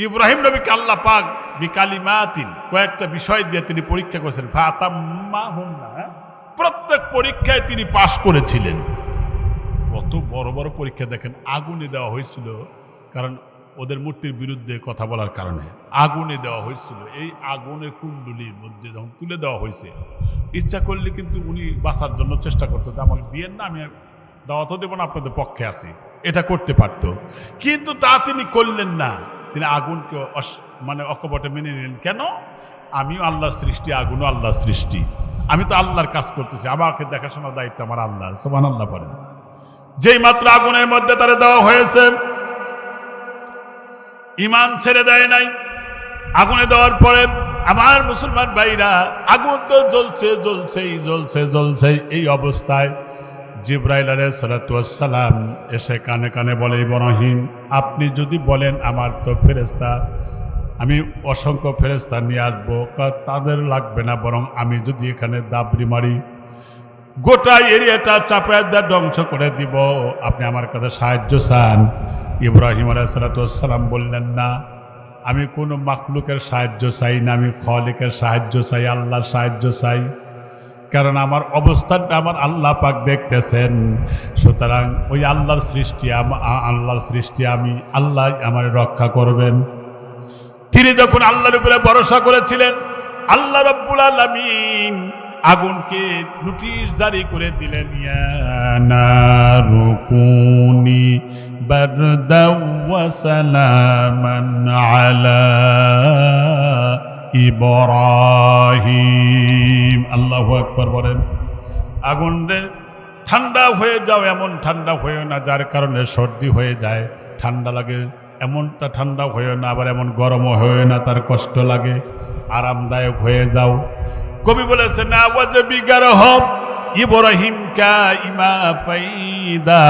ইব্রাহিম নবীকে আল্লাহ পাক বিকালিমাতিন কয়েকটা বিষয় দিয়ে তিনি পরীক্ষা করেছেন, প্রত্যেক পরীক্ষায় তিনি পাশ করেছিলেন। কত বড় বড় পরীক্ষা দেখেন, আগুনে দেওয়া হয়েছিল, কারণ ওদের মূর্তির বিরুদ্ধে কথা বলার কারণে আগুনে দেওয়া হয়েছিল। এই আগুনের কুণ্ডলির মধ্যে যখন তুলে দেওয়া হয়েছে, ইচ্ছা করলে কিন্তু উনি বাঁচার জন্য চেষ্টা করতো, আমাকে দিয়েন না, আমি দাওয়াত দেবো না, আপনাদের পক্ষে আছি, এটা করতে পারত, কিন্তু তা তিনি করলেন না। তিনি আগুনকে অকপটে মেনে নিলেন। কেন? আমিও আল্লাহর সৃষ্টি, আগুনও আল্লাহর সৃষ্টি, আমি তো আল্লাহর কাজ করতেছি, আমাকে দেখাশোনার দায়িত্ব আমার আল্লাহ। সুবহানাল্লাহ বলেন। যেই মাত্র আগুনের মধ্যে তারা দেওয়া হয়েছে, ঈমান ছেড়ে দেয় নাই। আগুনে দেওয়ার পরে আমার মুসলমান ভাইরা, আগুন তো জ্বলছে, এই অবস্থায় জিবরাইল আলাইহিস সালাতু ওয়াস সালাম এসে কানে কানে বলে, ইব্রাহিম আপনি যদি বলেন আমার তো ফেরেশতা, আমি অসংখ্য ফেরেশতা নিয়ে আসবো, তাদের লাগবে না, বরং আমি যদি এখানে দাবড়ি মারি গোটা এরিয়াটা চাপায় ধ্বংস করে দিব, আপনি আমার কাছে সাহায্য চান? ইব্রাহিম আলাইহিস সালাতু ওয়াস সালাম বললেন, না, আমি কোনো মাখলুকের সাহায্য চাই না, আমি খালিকের সাহায্য চাই, আল্লাহর সাহায্য চাই, কারণ আমার অবস্থানটা আমার আল্লাহ পাক দেখতেছেন। সুতরাং ওই আল্লাহর সৃষ্টি আমি, আল্লাহ আমার রক্ষা করবেন। তিনি যখন আল্লাহর উপরে ভরসা করেছিলেন, আল্লাহ রাব্বুল আলামিন আগুনকে নোটিশ জারি করে দিলেন, ইয়া নারু কুনি বারদাও ওয়া সালামান আলা ইব্রাহিম। আল্লাহু আকবার বলেন। আগুন রে ঠান্ডা হয়ে যাও, এমন ঠান্ডা হয়েও না যার কারণে সর্দি হয়ে যায়, ঠান্ডা লাগে এমনটা ঠান্ডা হয়েও না, আবার এমন গরমও হয়ে না তার কষ্ট লাগে, আরামদায়ক হয়ে যাও। কবি বলেছেন, আওয়াজ বিগার হব ইব্রাহিম কা ইমা ফাইদা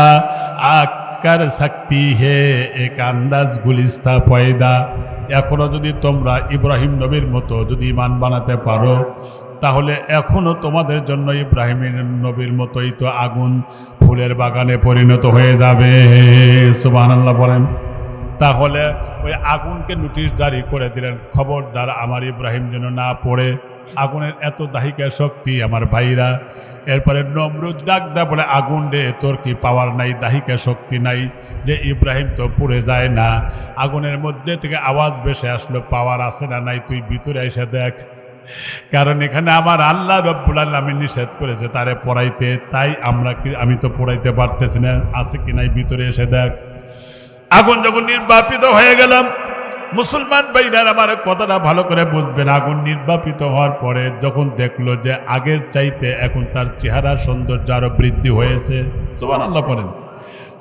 আকার শক্তি হে এক আন্দাজ গুলিস্তা পয়দা। এখনো যদি তোমরা ইব্রাহিম নবীর মতো যদি ঈমান বানাতে পারো, তাহলে এখনো তোমাদের জন্য ইব্রাহিম নবীর মতোই তো আগুন ফুলের বাগানে পরিণত হয়ে যাবে। সুবহানাল্লাহ বলেন। তাহলে ওই আগুনকে নোটিশ জারি করে দিলেন, খবরদার আমার ইব্রাহিম যেন না পড়ে। আগুনের এত দাহিকা শক্তি আমার ভাইরা। এরপরে নমরুদ ডাক দেয়, বলে আগুন রে তোর কি পাওয়ার নাই, দাহিকা শক্তি নাই যে ইব্রাহিম তো পুড়ে যায় না? আগুনের মধ্যে থেকে আওয়াজ ভেসে আসলো, পাওয়ার আছে না নাই তুই ভিতরে এসে দেখ, কারণ এখানে আমার আল্লাহ রব্বুল আলামিন নিষেধ করেছে তারে পড়াইতে, তাই আমি তো পড়াইতে পারতেছি না, আছে কি নাই ভিতরে এসে দেখ। আগুন যখন নির্বাপিত হয়ে গেলাম, মুসলমান ভাইরা আমার কথাটা ভালো করে বুঝবেন। আগুন নির্বাপিত হওয়ার পরে যখন দেখলো যে আগের চাইতে এখন তার চেহারার সৌন্দর্য আরো বৃদ্ধি হয়েছে, সুবহানাল্লাহ বলেন।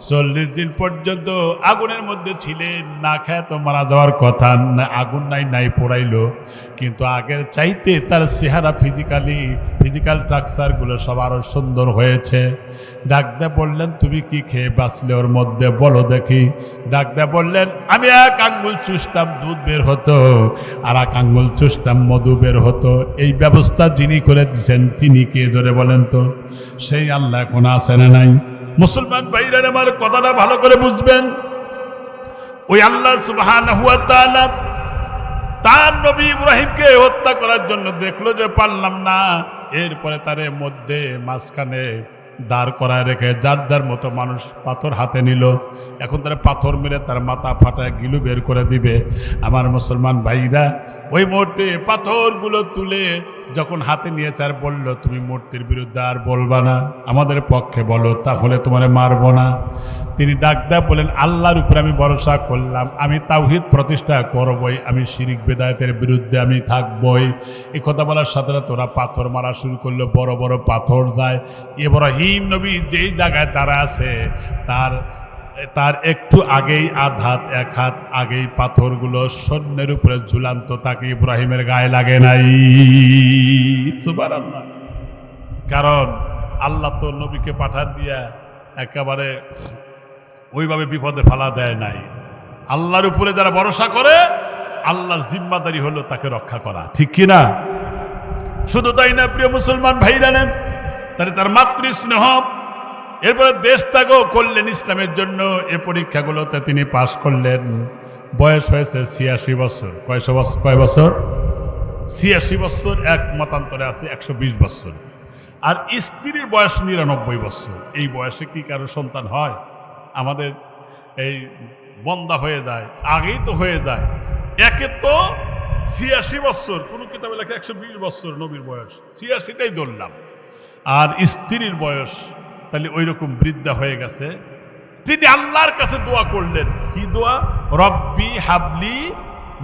40 দিন পর্যন্ত আগুনের মধ্যে ছিলেন, না খেয়ে তো মারা যাওয়ার কথা, আগুন নাই পোড়াইলো, কিন্তু আগের চাইতে তার চেহারা ফিজিক্যাল স্ট্রাকচারগুলো সব আরো সুন্দর হয়েছে। ডাকদা বললেন, তুমি কি খেয়ে বাঁচলে ওর মধ্যে, বলো দেখি। ডাকদা বললেন, আমি এক আঙ্গুল চুষতাম দুধ বের হতো, আর এক আঙ্গুল চুষতাম মধু বের হতো। এই ব্যবস্থা যিনি করে দিচ্ছেন তিনি কে, জোরে বলেন তো? সেই আল্লাহ এখন আছে না নাই? মুসলমান ভাইরা আমার কথাটা ভালো করে বুঝবেন। ওই আল্লাহ সুবহানাহু ওয়া তাআলা তার নবী ইব্রাহিমকে হত্যা করার জন্য দেখলো যে পারলাম না, এরপরে তার মধ্যে মাঝখানে দাঁড় করায় রেখে যার যার মতো মানুষ পাথর হাতে নিল। এখন তারা পাথর মেরে তার মাথা ফাটায় গিলু বের করে দিবে। আমার মুসলমান ভাইরা ওই মুহূর্তে পাথরগুলো তুলে যখন হাতে নিয়েছে আর বলল, তুমি মূর্তির বিরুদ্ধে আর বলবা না, আমাদের পক্ষে বলো, তাহলে তোমারে মারবো না। তিনি ডাক দেয়া বলেন, আল্লাহর উপরে আমি ভরসা করলাম, আমি তাওহীদ প্রতিষ্ঠা করবই, আমি শিরিক বেদায়েতের বিরুদ্ধে আমি থাকবই। এই কথা বলার সাথে সাথে ওরা পাথর মারা শুরু করলো, বড় বড় পাথর যায়। ইব্রাহিম নবী যেই জায়গায় তারা আছে তার একটু আগেই এক হাত আগেই পাথরগুলো সৈন্যের উপরে ঝুলান্ত, তাকে ইব্রাহিমের গায়ে লাগে নাই। সুবহানাল্লাহ। কারণ আল্লাহ তো নবীকে পাঠান দিয়া একেবারে ওইভাবে বিপদে ফেলা দেয় নাই। আল্লাহর উপরে যারা ভরসা করে, আল্লাহর জিম্মাদারি হলো তাকে রক্ষা করা, ঠিক কিনা? শুধু তাই না প্রিয় মুসলমান ভাইরা, নেন তাহলে তার মাতৃস্নেহ, এরপরে দেশ ত্যাগও করলেন ইসলামের জন্য। এ পরীক্ষাগুলোতে তিনি পাশ করলেন। বয়স হয়েছে 86 বছর। কয় বছর? 86 বছর। এক মতান্তরে আছে 120 বছর। আর স্ত্রীর বয়স 99 বছর। এই বয়সে কি কারো সন্তান হয়? আমাদের এই বন্দা হয়ে যায়, আগেই তো হয়ে যায়। একে তো 86 বছর, কোন কিতাবে লেখা 120 বছর নবীর বয়স, 86টাই ধরলাম। আর স্ত্রীর বয়স তাহলে ওই রকম বৃদ্ধা হয়ে গেছে। তিনি আল্লাহর কাছে দোয়া করলেন, কি দোয়া? রব্বি হাবলি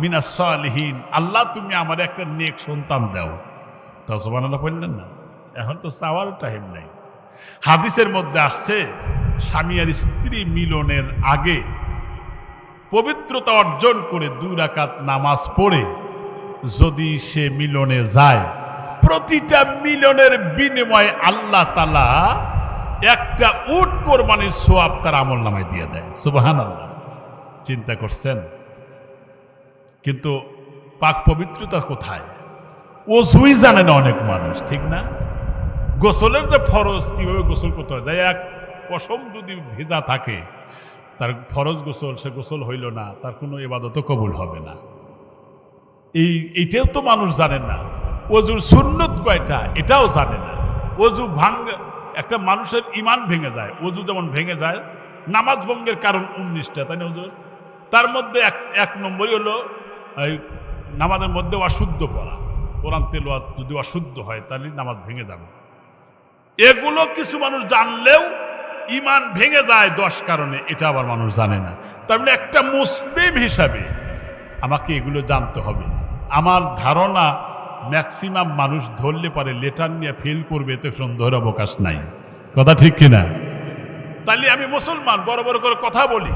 মিনাস সালিহিন, আল্লাহ তুমি আমার একটা নেক সন্তান দাও। তা সুবহানাল্লাহ বললেন না? এখন তো চাওয়ার টাইম নাই। হাদিসের মধ্যে আসছে, স্বামী আর স্ত্রী মিলনের আগে পবিত্রতা অর্জন করে 2 রাকাত নামাজ পড়ে যদি সে মিলনে যায়, প্রতিটা মিলনের বিনিময়ে আল্লাহ তাআলা একটা উট কোরবানির সওয়াব তার আমলনামায় দিয়ে দেয়। সুবহানাল্লাহ, চিন্তা করছেন? কিন্তু পাক পবিত্রতা কোথায়? ওযুই জানে না অনেক মানুষ, ঠিক না? গোসলের যে ফরজ, কিভাবে গোসল করতে হয়, এক পশম যদি ভেজা থাকে, তার ফরজ গোসল, সে গোসল হইল না, তার কোনো ইবাদতও কবুল হবে না। এইটাও তো মানুষ জানে না। ওযুর সুন্নত কয়টা এটাও জানে না। ওযু একটা মানুষের ঈমান ভেঙে যায়। ওযু যেমন ভেঙে যায়, নামাজ ভঙ্গের কারণ 19টা, তাই না হুজুর? তার মধ্যে এক নম্বরই হলো এই নামাজের মধ্যে অশুদ্ধ পড়া। কোরআন তেলাওয়াত যদি অশুদ্ধ হয় তাহলে নামাজ ভেঙে যাবে। এগুলো কিছু মানুষ জানলেও ঈমান ভেঙে যায় 10 কারণে, এটা আবার মানুষ জানে না। তার মানে একটা মুসলিম হিসাবে আমাকে এগুলো জানতে হবে। আমার ধারণা ম্যাক্সিমাম মানুষ ধরলে পারে লেটার নিয়ে ফেল করবে, এতে সন্দেহের অবকাশ নাই। কথা ঠিক কিনা? তাহলে আমি মুসলমান, বড় বড় করে কথা বলি,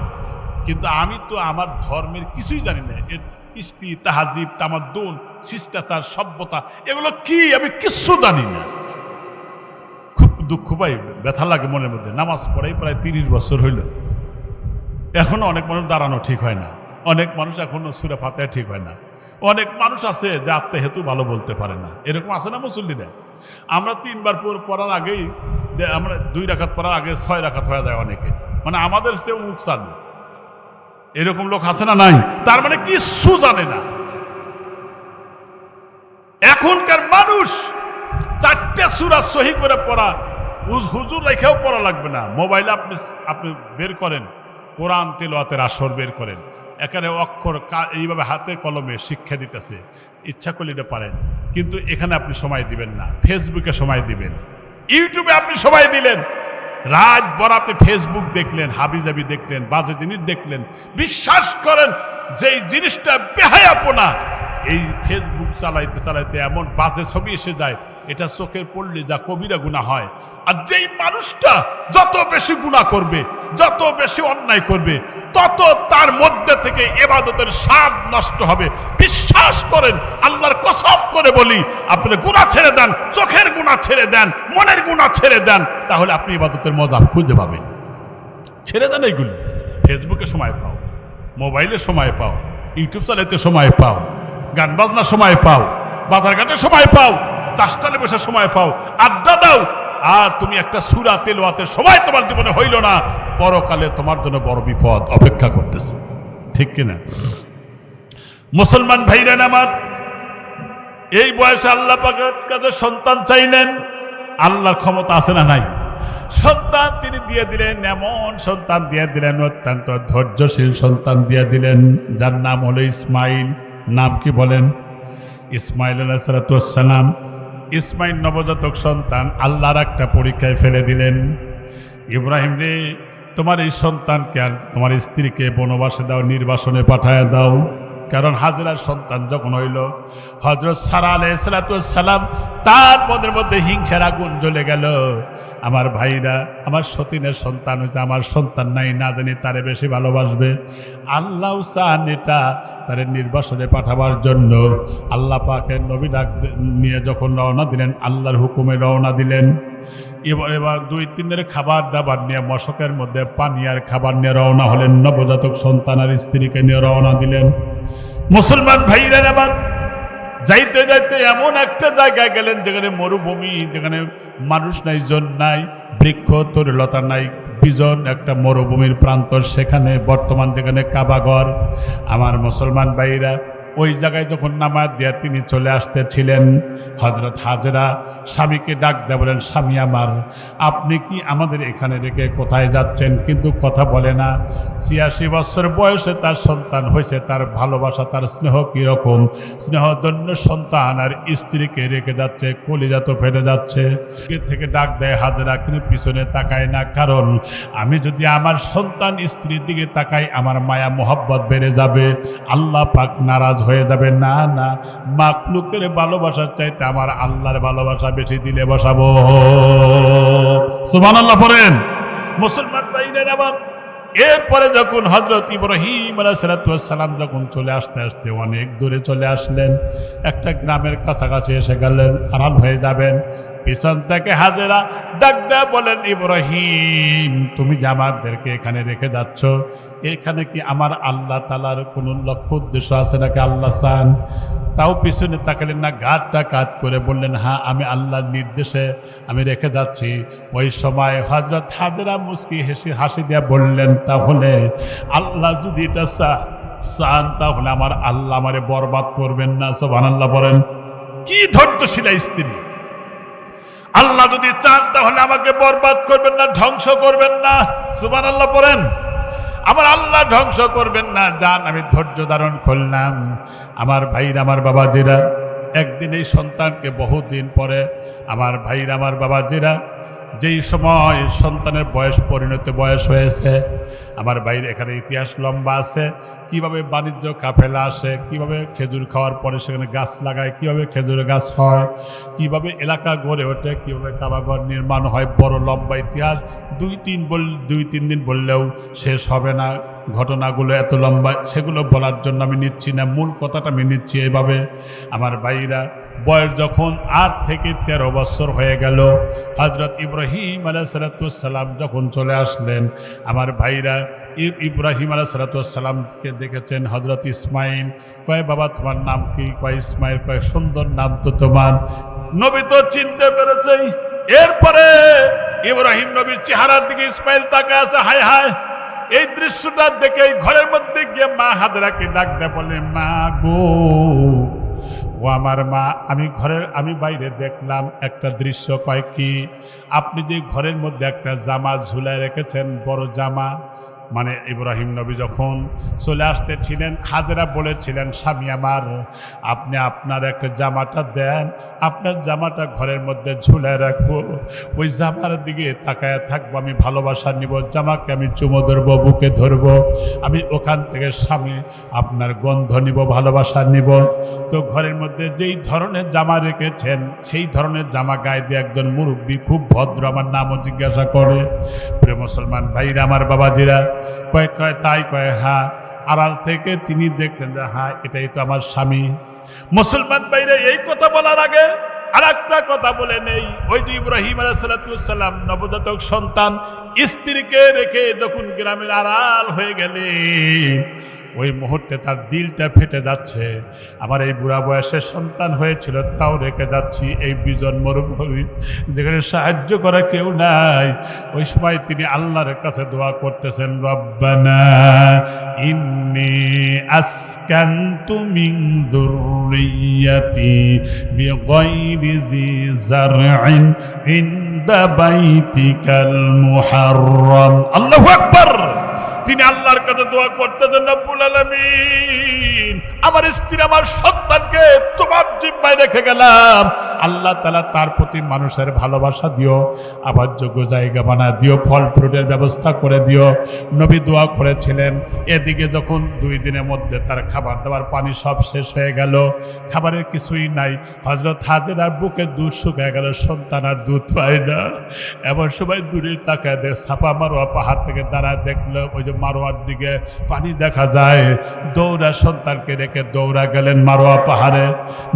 কিন্তু আমি তো আমার ধর্মের কিছুই জানি না। এর কৃষ্টি, তাহাজিব, তামাদ্দুন, শিষ্টাচার, সভ্যতা এগুলো কি আমি কিচ্ছু জানি না। খুব দুঃখ পাই, ব্যথা লাগে মনের মধ্যে। নামাজ পড়াই প্রায় 30 বছর হইল, এখনো অনেক মানুষ দাঁড়ানো ঠিক হয় না। অনেক মানুষ এখনো সূরা ফাতিহা ঠিক হয় না। অনেক মানুষ আছে যে আত্মা হেতু ভালো বলতে পারে না। এরকম আছে না মুসল্লিরা? আমরা 3 বার পড়ার আগেই, আমরা 2 রাকাত পড়ার আগে 6 রাকাত হয়ে যায় অনেকে, মানে আমাদের চেয়ে মুখ চালু। এরকম লোক আছে না? নাই? তার মানে কিচ্ছু জানে না। এখনকার মানুষ 4টে সূরা সহি করে পড়া, হুজুর রেখেও পড়া লাগবে না। মোবাইলে আপনি বের করেন, কোরআন তেলাওয়াতের আসর বের করেন, এখানে অক্ষর এইভাবে হাতে কলমে শিক্ষা দিতেছে। ইচ্ছা করলে এটা পারেন, কিন্তু এখানে আপনি সময় দিবেন না। ফেসবুকে সময় দিবেন, ইউটিউবে আপনি সময় দিলেন, রাত ভর আপনি ফেসবুক দেখলেন, হাবিজাবি দেখলেন, বাজে জিনিস দেখলেন। বিশ্বাস করেন যে এই জিনিসটা বেহায়াপনা। এই ফেসবুক চালাইতে চালাইতে এমন বাজে ছবি এসে যায়, এটা চোখের পড়লে যা কবিরা গুনাহ হয়। আর যেই মানুষটা যত বেশি গুনাহ করবে, যত বেশি অন্যায় করবে, তত তার মধ্যে থেকে ইবাদতের স্বাদ নষ্ট হবে। বিশ্বাস করেন, আল্লাহর কসম করে বলি, আপনি গুনাহ ছেড়ে দেন, চোখের গুনাহ ছেড়ে দেন, মনের গুনাহ ছেড়ে দেন, তাহলে আপনি ইবাদতের মজা খুঁজে পাবেন। ছেড়ে দেন এইগুলো। ফেসবুকে সময় পাও, মোবাইলে সময় পাও, ইউটিউব চালাইতে সময় পাও, গান বাজনার সময় পাও, বাজারঘাটে সময় পাও, চাষটালে বসে সময় পাও, আড্ডা দাও। আর তুমি একটা সূরা তেলাওয়াতের সময় তোমার জীবনে হইল না, পরকালে তোমার জন্য বড় বিপদ অপেক্ষা করতেছে। ঠিক কিনা? মুসলমান ভাইরা আমার, এই বয়সে আল্লাহ পাকের কাছে সন্তান চাইলেন। আল্লাহর ক্ষমতা আছে না নাই? সন্তান তিনি দিয়ে দিলেন, এমন সন্তান দিয়ে দিলেন, অত্যন্ত ধৈর্যশীল সন্তান দিয়ে দিলেন, যার নাম হলো ইসমাইল। নাম কি বলেন? ইসমাইল আলাইহিস সালাম। ইসমাইল নবজাতক সন্তান আল্লাহর একটা পরীক্ষায় ফেলে দিলেন। ইব্রাহিম রে, তোমার এই সন্তানকে আর তোমার স্ত্রীকে বনবাসে দাও, নির্বাসনে পাঠায় দাও। কারণ হাজেরার সন্তান যখন হইল, হযরত সারা আলাইহিস সালাম, তার মনের মধ্যে হিংসার আগুন জ্বলে গেল। আমার ভাইরা, আমার সতীনের সন্তান হয়েছে, আমার সন্তান নাই, না জানি তারে বেশি ভালোবাসবে। আল্লাহ চান এটা তারে নির্বাসনে পাঠাবার জন্য। আল্লাহ পাকের নবী ডাক নিয়ে যখন রওনা দিলেন, আল্লাহর হুকুমে রওনা দিলেন। এবার 2-3 দিনের খাবার দাবার নিয়ে, মশকের মধ্যে পানি আর খাবার নিয়ে রওনা হলেন। নবজাতক সন্তান আর স্ত্রীকে নিয়ে রওনা দিলেন। মুসলমান ভাইরা আবার যাইতে যাইতে এমন একটা জায়গায় গেলেন যেখানে মরুভূমি, যেখানে মানুষ নাই, জন নাই, বৃক্ষ তরুলতা নাই, বিজন একটা মরুভূমির প্রান্তর, সেখানে বর্তমান যেখানে কাবাঘর। আমার মুসলমান ভাইরা ওই জায়গায় যখন নামাজ দিয়া তিনি চলে আসতেছিলেন, হযরত হাজেরা স্বামীকে ডাক দেয়া বলেন, স্বামী আমার, আপনি কি আমাদের এখানে রেখে কোথায় যাচ্ছেন? কিন্তু কথা বলে না। ৮৬ বছর বয়সে তার সন্তান হয়েছে, তার ভালোবাসা, তার স্নেহ কীরকম, স্নেহধন্য সন্তান আর স্ত্রীকে রেখে যাচ্ছে, কলিজা তো ফেটে যাচ্ছে। থেকে ডাক দেয় হাজেরা, কিন্তু পিছনে তাকায় না, কারণ আমি যদি আমার সন্তান স্ত্রীর দিকে তাকাই আমার মায়া মোহাব্বত বেড়ে যাবে, আল্লাহ পাক নারাজ হয়ে যাবে। না না, মাকলুকের ভালোবাসার চাইতে আমার আল্লাহর ভালোবাসা বেশি দিলে বসাবো। সুবহানাল্লাহ পড়েন মুসলমান ভাইরা আমার। এরপরে যখন হযরত ইব্রাহিম আলাইহিস সালাম যখন চলে আসতে অনেক দূরে চলে আসলেন, একটা গ্রামের কাছাকাছি এসে গেলেন, আড়াল হয়ে যাবেন। পিছন থেকে হাজেরা ডাক দেয়া বলেন, ইব্রাহিম, তুমি যে আমাদেরকে এখানে রেখে যাচ্ছ, এখানে কি আমার আল্লাহ তাআলার কোনো লক্ষ্য উদ্দেশ্য আছে নাকি আল্লাহ চান? তাও পিছনে তাকালেন না, ঘাটটা কাজ করে বললেন, হ্যাঁ, আমি আল্লাহর নির্দেশে আমি রেখে যাচ্ছি। ওই সময় হযরত হাজেরা মুস্কি হাসি দিয়া বললেন, তাহলে আল্লাহ যদি এটা চান তাহলে আমার আল্লাহ আমারে বরবাদ করবেন না। সুবহানাল্লাহ বলেন। কি ধৈর্যশীলা স্ত্রী! আল্লাহ যদি চান তাহলে আমাকে বরবাদ করবেন না, ধ্বংস করবেন না। সুবহানাল্লাহ পড়েন। আমার আল্লাহ ধ্বংস করবেন না, জান আমি ধৈর্য ধারণ করলাম। আমার ভাইরা, আমার বাবাজিরা, একদিন এই সন্তানকে বহুদিন পরে আমার ভাইরা, আমার বাবাজিরা, যেই সময় সন্তানের বয়স পরিণত বয়স হয়েছে, আমার বাইরে এখানে ইতিহাস লম্বা আছে, কিভাবে বাণিজ্য কাফেলা আসে, কিভাবে খেজুর খাওয়ার পরে সেখানে গাছ লাগায়, কিভাবে খেজুর গাছ হয়, কিভাবে এলাকা গড়ে ওঠে, কিভাবে কাবাঘর নির্মাণ হয়। বড় লম্বা ইতিহাস, দুই তিন দিন বললেও শেষ হবে না। ঘটনাগুলো এত লম্বা, সেগুলো বলার জন্য আমি নিচ্ছি না, মূল কথাটা আমি নিচ্ছি এভাবে। আমার ভাইরা, বয়স যখন ৮ থেকে ১৩ বছর হয়ে গেল, হযরত ইব্রাহিম আলাইহিস সালাম যখন চলে আসলেন, আমার ভাইরা, ইব্রাহিম আলাইহিস সালামকে দেখেছেন হযরত ইসমাইল। কয়, বাবা তোমার নাম কি? কয়, ইসমাইল। কয়, সুন্দর নাম তো তোমার। নবী তো চিনতে পেরেছে। এরপরে ইব্রাহিম নবীর চেহারার দিকে ইসমাইল তাকায় আছে, হায় হায়। এই দৃশ্যটা দেখে ঘরের মধ্যে গিয়ে মা হাজেরাকে ডাক দেয়, বলে, মা গো, ও আমার মা, আমি বাইরে দেখলাম একটা দৃশ্য। কয়, কি? আপনি যে ঘরের মধ্যে একটা জামা ঝুলায় রেখেছেন, বড় জামা। মানে ইব্রাহিম নবী যখন চলে আসতেছিলেন, হাজেরা বলেছিলেন, স্বামী আমার, আপনি আপনার একটা জামাটা দেন, আপনার জামাটা ঘরের মধ্যে ঝুলায় রাখবো, ওই জামার দিকে তাকায় থাকবো, আমি ভালোবাসা নিব, জামাকে আমি চুমো ধরবো, বুকে ধরবো, আমি ওখান থেকে স্বামী আপনার গন্ধ নিব, ভালোবাসা নিব। তো ঘরের মধ্যে যেই ধরনের জামা রেখেছেন সেই ধরনের জামা গায়ে দিয়ে একজন মুরব্বী, খুব ভদ্র, আমার নামও জিজ্ঞাসা করে। প্রিয় মুসলমান ভাইরা, আমার বাবাজিরা, কয় তাই? কয়, হ্যাঁ। আড়াল থেকে তিনি দেখলেন যে হ্যাঁ, এটাই তো আমার স্বামী। মুসলমান ভাইরা, এই কথা বলার আগে আর একটা কথা বলে নেই। ওই যে ইব্রাহিম আলাইহিস সালাম নবজাতক সন্তান স্ত্রীকে রেখে যখন গ্রামের আড়াল হয়ে গেলেন, ওই মুহূর্তে তার দিলটা ফেটে যাচ্ছে। আমার এই বুড়া বয়সের সন্তান হয়েছিল, তাও রেখে যাচ্ছি এই বিজন মরুভূমি, যেখানে সাহায্য করা কেউ নাই। ওই সময় তিনি আল্লাহর কাছে দোয়া করতেছেন, রব্বানা ইন্নী আসকানতু মিন যুররিয়াতি বিগাইরি যি যারইন ইনদা বাইতিকাল মুহাররম। আল্লাহু আকবার। তিনি আল্লাহর কাছে দোয়া করতেছেন, রব্বুল আলামিন, আমার স্ত্রী, আমার সন্তানকে তোমার জিম্মায় রেখে গেলাম। আল্লাহ তাআলা তার প্রতি মানুষের ভালোবাসা দিও, আবার যোগ্য জায়গা বানা দিও, ফল ফ্রুটের ব্যবস্থা করে দিও। নবী দোয়া করেছিলেন। এদিকে যখন 2 দিনের মধ্যে তার খাবার দাবার পানি সব শেষ হয়ে গেল, খাবারের কিছুই নাই, হযরত হাজেরার বুকের দুধ শুকিয়ে গেল, সন্তান আর দুধ পায় না। এমন সময় দূরে তাকায় দেখ, সাফা মারোয়া পাহাড় থেকে দাঁড়ায় দেখলো ওই যে মারোয়ার দিকে পানি দেখা যায়। দৌড়া সন্তানকে রেখে দৌড়া গেলেন মারোয়া পাহাড়ে।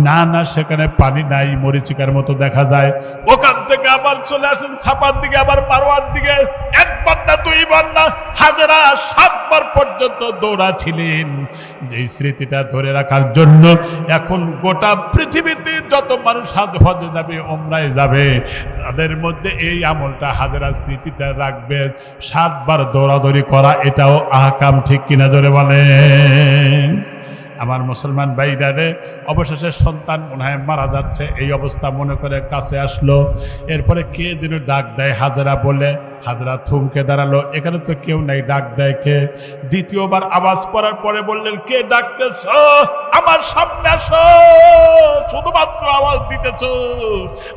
না না, সেখানে পানি নাই, মরিচিকার মতো দেখা যায়। ওখান থেকে আবার চলে আসেন সাফার দিকে, আবার মারোয়ার দিকে। 1 বার না 2 বার না, হাজেরা 7 বার পর্যন্ত দৌড়াছিলেন। যে স্মৃতিটা ধরে রাখার জন্য এখন গোটা পৃথিবীতে যত মানুষ হজে যাবে, ওমরায় যাবে, তাদের মধ্যে এই আমলটা হাজেরা স্মৃতিতে রাখবে। 7 বার দৌড়াদৌড়ি করা, এটাও আহকাম, ঠিক কিনা জোরে বলেন। আমার মুসলমান ভাইরা রে, অবশেষে সন্তান মনে হয় মারা যাচ্ছে, এই অবস্থা মনে করে কাছে আসলো। এরপরে কে যেন ডাক দেয়, হাজেরা বলে। হাজেরা থমকে দাঁড়ালো, এখানে তো কেউ নাই, ডাক দেয় কে? দ্বিতীয়বার আওয়াজ পড়ার পরে বললেন, কে ডাকতেছ? আমার সামনে আসো। শুধুমাত্র আওয়াজ দিতেছ,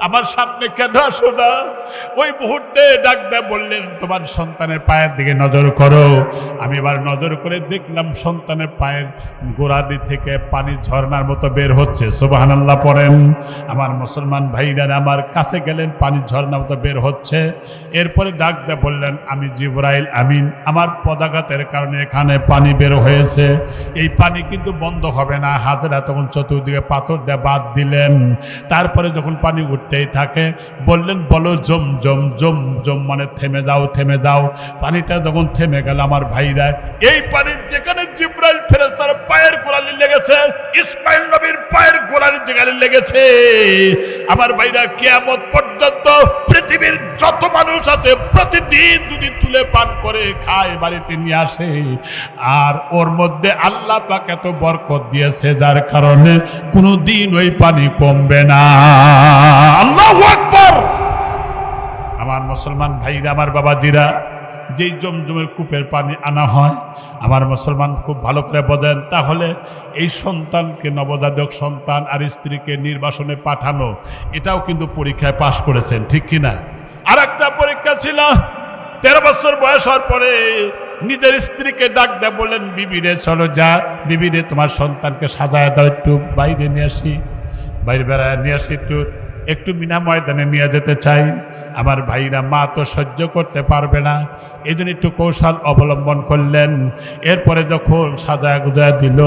আমার সামনে কেন আসো না? ওই মুহূর্তে ডাক দেয় বললেন, তোমার সন্তানের পায়ের দিকে নজর করো। আমি এবার নজর করে দেখলাম সন্তানের পায়ের গোড়ালি থেকে পানি ঝর্ণার মতো বের হচ্ছে। সুবহানাল্লাহ পড়েন। আমার মুসলমান ভাইরা আমার কাছে গেলেন, পানি ঝর্ণার মতো বের হচ্ছে। এরপরে ডাক দিয়ে বললেন, আমি জিবরাইল আমিন, আমার পদাঘাতের কারণে এখানে পানি বের হয়েছে, এই পানি কিন্তু বন্ধ হবে না। হাজেরা তখন চতুর্দিকে পাথর দিয়ে বাদ দিলেন। তারপরে যখন পানি উঠতেই থাকে বললেন, বলো জম জম জম জম, মানে থেমে যাও, থেমে যাও। পানিটা যখন থেমে গেল আমার ভাইরা, এই পানি যেখানে জিবরাইল ফেরেশতার পায়ের গোড়ালি লেগেছে, ইসমাইল নবীর পায়ের গোড়ালি যেখানে লেগেছে, আমার ভাইরা কিয়ামত পর্যন্ত পৃথিবীর যত মানুষ আছে প্রতিদিন যদি তুলে পান করে খায়, বাড়িতে নিয়ে আসে, আর ওর মধ্যে আল্লাহ পাক এত বরকত দিয়েছে যার কারণে কোনোদিন ওই পানি কমবে না। আল্লাহু আকবার। আমার মুসলমান ভাইরা, আমার বাবাজিরা, যেই জমজমের কূপের পানি আনা হয়, আমার মুসলমান খুব ভালো করে বোঝেন। তাহলে এই সন্তানকে, নবজাতক সন্তান আর স্ত্রীকে নির্বাসনে পাঠানো, এটাও কিন্তু পরীক্ষায় পাশ করেছেন, ঠিক কিনা? আর একটা পরীক্ষা ছিল, 13 বছর বয়স হওয়ার পরে নিজের স্ত্রীকে ডাক দেয়, বলেন, বিবিরে চলো, যা বিবিরে তোমার সন্তানকে সাজায় দাও, একটু বাইরে নিয়ে আসি, বাইরে বেড়ায় নিয়ে আসি, একটু মিনা ময়দানে নিয়ে যেতে চাই। আমার ভাইরা, মা তো সহ্য করতে পারবে না, এই জন্য একটু কৌশল অবলম্বন করলেন। এরপরে যখন সাজায় গুজায় দিল,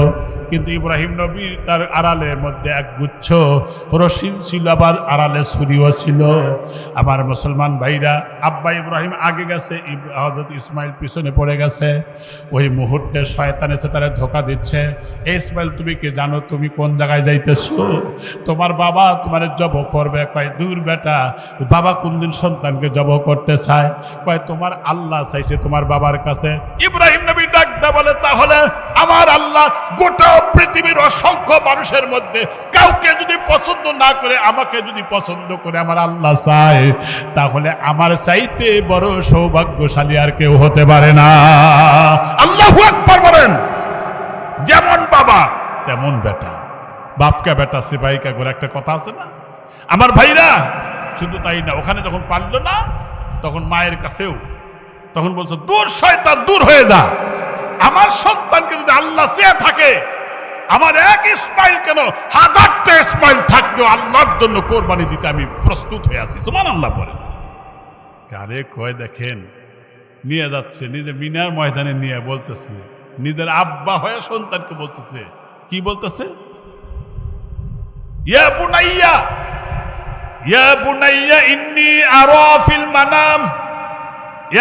কিন্তু ইব্রাহিম নবী তার আড়ালের মধ্যে এক গুচ্ছ রসিন ছিল, আবার আড়ালে ছুরিও ছিল। আমার মুসলমান ভাইরা, আব্বা ইব্রাহিম আগে গেছে, হযরত ইসমাইল পিছনে পড়ে গেছে। ওই মুহূর্তে শয়তান এসে তারা ধোকা দিচ্ছে, এই ইসমাইল তুমি কি জানো তুমি কোন জায়গায় যাইতেছো? তোমার বাবা তোমার জব করবে। কয়, দূর বেটা, বাবা কোনদিন সন্তানকে জব করতে চায়? কয়, তোমার আল্লাহ চাইছে তোমার বাবার কাছে। ইব্রাহিম নবী ডাক দা বলে, তাহলে আমার আল্লাহ গোটা পৃথিবীর অসংখ্য মানুষের মধ্যে কাউকে যদি পছন্দ না করে, আমাকে যদি পছন্দ করে আমার আল্লাহ চায়, তাহলে আমার চাইতে বড় সৌভাগ্যশালী আর কেউ হতে পারে না। আল্লাহু আকবার বলেন। যেমন বাবা তেমন বেটা, বাপকা বেটা সিপাহিকা করে একটা কথা আছে না আমার ভাইরা? শুধু তাই না, ওখানে যখন পারল না, তখন মায়ের কাছেও তখন বলছো, দূর শয়তান, দূর হয়ে যা। আমার সন্তানকে যদি আল্লাহ চেয়ে থাকে, আমার এক ইসমাইল কেন 1000টা ইসমাইল থাকলেও আল্লাহর জন্য কোরবানি দিতে আমি প্রস্তুত হয়ে আছি। সুবহানাল্লাহ পড়ে। কারে কয় দেখেন, নিয়ে যাচ্ছে নিজে মিনার ময়দানে নিয়ে বলতেছে, নিজের আব্বা হয়ে সন্তানকে বলতেছে, কি বলতেছে? ইয়া বুনাইয়া, ইয়া বুনাইয়া ইন্নী আরা ফিল মানাম,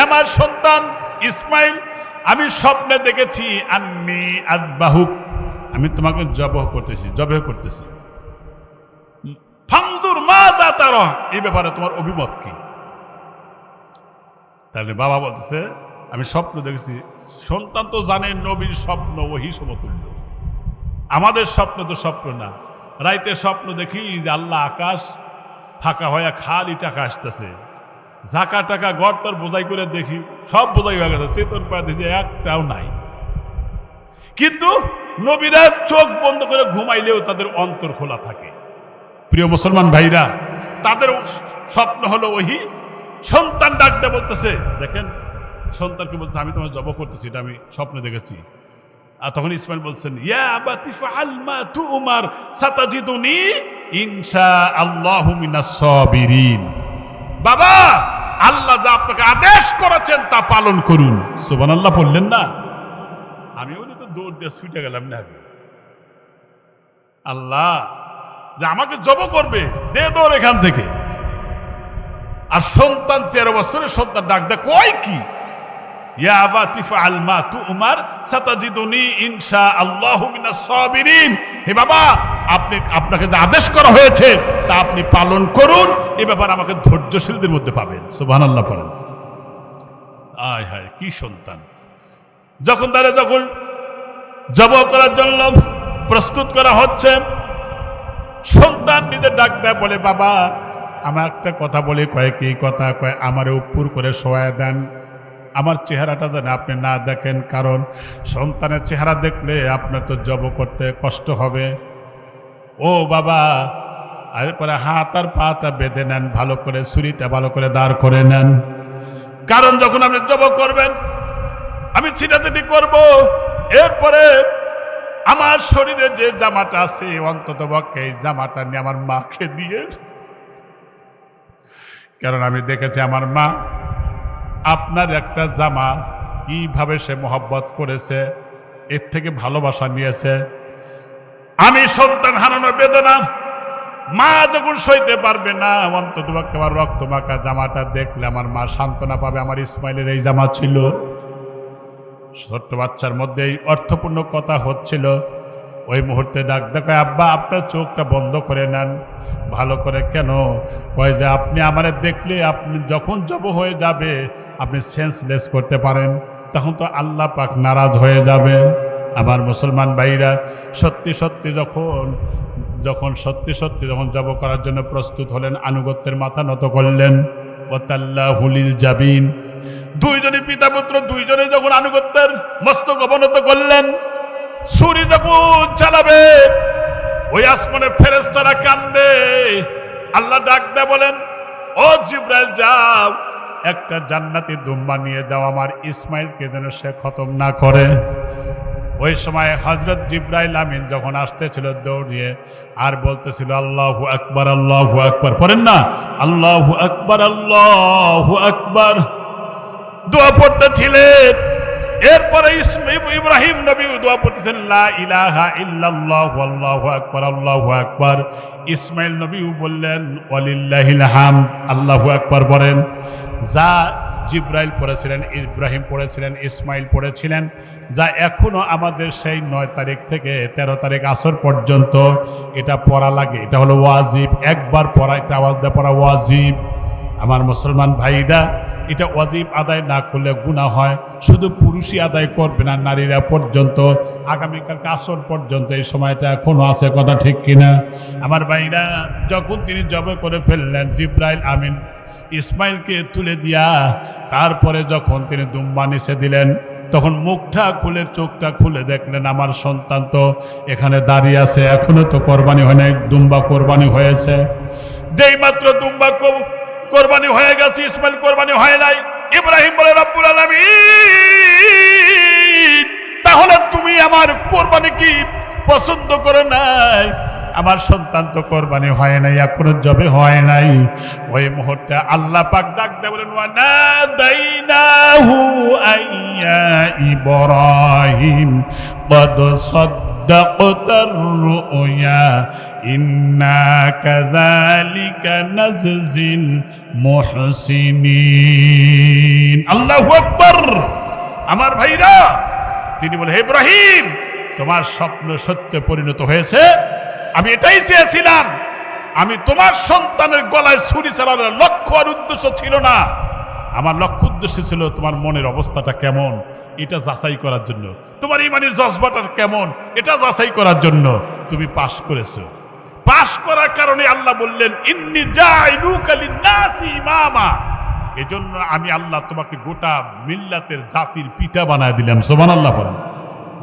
আমার সন্তান ইসমাইল, আমি স্বপ্নে দেখেছি, আন্নী আযবাহুক, আমি তোমাকে জবহ করতেছি। ফানজুর মাযা তারা, এই ব্যাপারে তোমার অভিমত কি? তাহলে বাবা বলতেছে, আমি স্বপ্ন দেখেছি। সন্তান তো জানে নবীর স্বপ্ন ওহী সমতুল্য, আমাদের স্বপ্ন তো স্বপ্ন না। রাইতে স্বপ্ন দেখি যে আল্লাহ আকাশ ফাঁকা হয়ে খালি টাকা আসতেছে, ঝাঁকা টাকা গড়তর বোঝাই করে দেখি, সব বোঝাই হয়ে গেছে, চেতন পায় দেখি একটাও নাই। কিন্তু নবীরা চোখ বন্ধ করে ঘুমাইলেও তাদের অন্তর খোলা থাকে। প্রিয় মুসলমান ভাইরা, তাদের স্বপ্ন হলো ওহী। সন্তান ডাকতে বলতেছে, দেখেন সন্তানকে বলতেছে, আমি তোমার জব করতেছি, এটা আমি স্বপ্নে দেখেছি। আর তখন ইসমাইল বলছেন, ইয়া আবাতি ফাআল মা তুমার সাতাজিদুনি ইনশাআল্লাহু মিনাস সাবিরিন। বাবা, আল্লাহ যা আপনাকে আদেশ করেছেন তা পালন করুন। সুবহানাল্লাহ বললেন না? আমি ওই তো দৌড় দিয়ে ছুটে গেলাম না, আল্লাহ যে আমাকে জব করবে, দে দৌড় এখান থেকে। আর সন্তান 13 বছরের সন্তান ডাক দেয়, কয় কি? ইয়া আবাতি ফাআল মা তুমার সাতাজিদুনি ইনশাআল্লাহু মিনাস সাবিরিন। হে বাবা, আপনাকে যে আদেশ করা হয়েছে তা আপনি পালন করুন, এ ব্যাপারে আমাকে ধৈর্যশীলদের মধ্যে পাবেন। সুবহানাল্লাহ পড়েন। আয় হায় কি সন্তান! যখন জবাই করার জন্য প্রস্তুত করা হচ্ছে, সন্তান নিজে ডাক দেয়, বলে বাবা আমার একটা কথা বলে, কয় কি কথা? কয় আমারে উপর করে শোয়া দেন, আমার চেহারাটা যেন আপনি না দেখেন, কারণ সন্তানের চেহারা দেখলে আপনার তো জবাই করতে কষ্ট হবে। ও বাবা, এরপরে হাত আর পাটা বেঁধে নেন ভালো করে, ছুরিটা ভালো করে দাঁড় করে নেন, কারণ যখন আপনি জবাই করবেন আমি ছিটাছিটি করব, এরপরে আমার শরীরে যে জামাটা আছে অন্তত পক্ষে এই জামাটা নিয়ে আমার মাকে দিয়ে, কারণ আমি দেখেছি আমার মা আপনার একটা জামা কিভাবে সে মহব্বত করেছে, এর থেকে ভালোবাসা নিয়েছে। আমি সন্তান হারানোর বেদনা মা যখন সইতে পারবে না, অন্তত পক্ষে আমার রক্ত মাখা জামাটা দেখলে আমার মা সান্ত্বনা পাবে। আমার ইসমাইলের এই জামা ছিল। ছোট্ট বাচ্চার মধ্যে এই অর্থপূর্ণ কথা হচ্ছিল। ওই মুহূর্তে ডাক দেখায়, আব্বা আপনার চোখটা বন্ধ করে নেন। ভালো করে কেন? কয় যে আপনি আমারে দেখলে আপনি যখন জব হয়ে যাবে আপনি সেন্সলেস করতে পারেন, তখন তো আল্লাহ পাক নারাজ হয়ে যাবে। আমার মুসলমান ভাইরা সত্যি সত্যি যখন জব করার জন্য প্রস্তুত হলেন, আনুগত্যের মাথা নত করলেন। ওয়াতাল্লাহু লিল জাবিন, দুইজনই পিতা পুত্র দুইজনে যখন আনুগত্যের মস্তক অবনত করলেন, ছুরি যখন চালাবে ওই আসমানের ফেরেশতারা কান্দে। আল্লাহ ডাক দেয় বলেন, ও জিবরাইল যাও, একটা জান্নাতি দুম্বা নিয়ে যাও, আমার ইসমাইলকে যেন সে খতম না করে। ওই সময় হযরত জিবরাইল আমিন যখন আসতেছিল দৌড়িয়ে আর বলতেছিল আল্লাহু আকবার, আল্লাহু আকবার, পড়েন না আল্লাহু আকবার, আল্লাহু আকবার, দোয়া পড়তেছিলেন। এরপরে ইব্রাহিম নবী দোয়া পড়তেছেন লা ইলাহা ইল্লাল্লাহু আল্লাহু আকবার, আল্লাহু আকবার। ইসমাইল নবী বললেন ওয়ালিল্লাহিল হামদ, আল্লাহু আকবার বলেন। যা জিবরাইল পড়েছিলেন, ইব্রাহিম পড়েছিলেন, ইসমাইল পড়েছিলেন, যা এখনো আমাদের সেই 9 তারিখ থেকে 13 তারিখ আসর পর্যন্ত এটা পড়া লাগে। এটা হলো ওয়াজিব, একবার পড়া, এটা আওয়াজ দিয়ে পড়া ওয়াজিব। আমার মুসলমান ভাইরা, এটা ওয়াজিব আদায় না করলে গুনাহ হয়। শুধু পুরুষই আদায় করবে না, নারীরা পর্যন্ত আগামীকালকে আসর পর্যন্ত এই সময়টা এখনো আছে, কথা ঠিক কিনা? আমার ভাইরা, যখন তিনি জবাই করে ফেললেন, জিবরাইল আমিন ইসমাইলকে তুলে দিয়া তারপরে যখন তিনি দুম্বা নিচে দিলেন, তখন মুখটা খুলে চোখটা খুলে দেখলেন আমার সন্তান তো এখানে দাঁড়িয়ে আছে, এখনো তো কোরবানি হয় নাই, দুম্বা কোরবানি হয়েছে। যেই মাত্র দুম্বা কোরবানি হয়ে গেছে, ইসমাইল কোরবানি হয় নাই। ইব্রাহিম বলে রব্বুল আলামিন, তাহলে তুমি আমার কোরবানি কি পছন্দ করো নাই? আমার সন্তান তো কোরবানি হয় নাই, এখনো জবে হয় নাই। ওই মুহূর্তে আল্লাহ পাক ডাক দেয় বলেন ওয়ানাদাইনাহু আইয়া ইব্রাহিম কদ সাদ্দাকতার রুয়া ইন্না কাযালিকা নাজজিল মুহসিনিন। আল্লাহু আকবার। আমার ভাইরা, তিনি বলে হে ইব্রাহিম, তোমার স্বপ্ন সত্যে পরিণত হয়েছে। আমি এটাই চেয়েছিলাম, আমি তোমার সন্তানের গলায় ছুরি চালানোর লক্ষ্য আর উদ্দেশ্য ছিল না। আমার লক্ষ্য উদ্দেশ্য ছিল তোমার মনের অবস্থাটা কেমন এটা যাচাই করার জন্য, তোমার ইমানি জজবাটা কেমন এটা যাচাই করার জন্য। তুমি পাশ করেছো, পাশ করার কারণে আল্লাহ বললেন ইন্নী জাইলুকা লিন-নাসি ইমামা, এজন্য আমি আল্লাহ তোমাকে গোটা মিল্লাতের জাতির পিতা বানায় দিলাম। সুবহানাল্লাহ বলেন।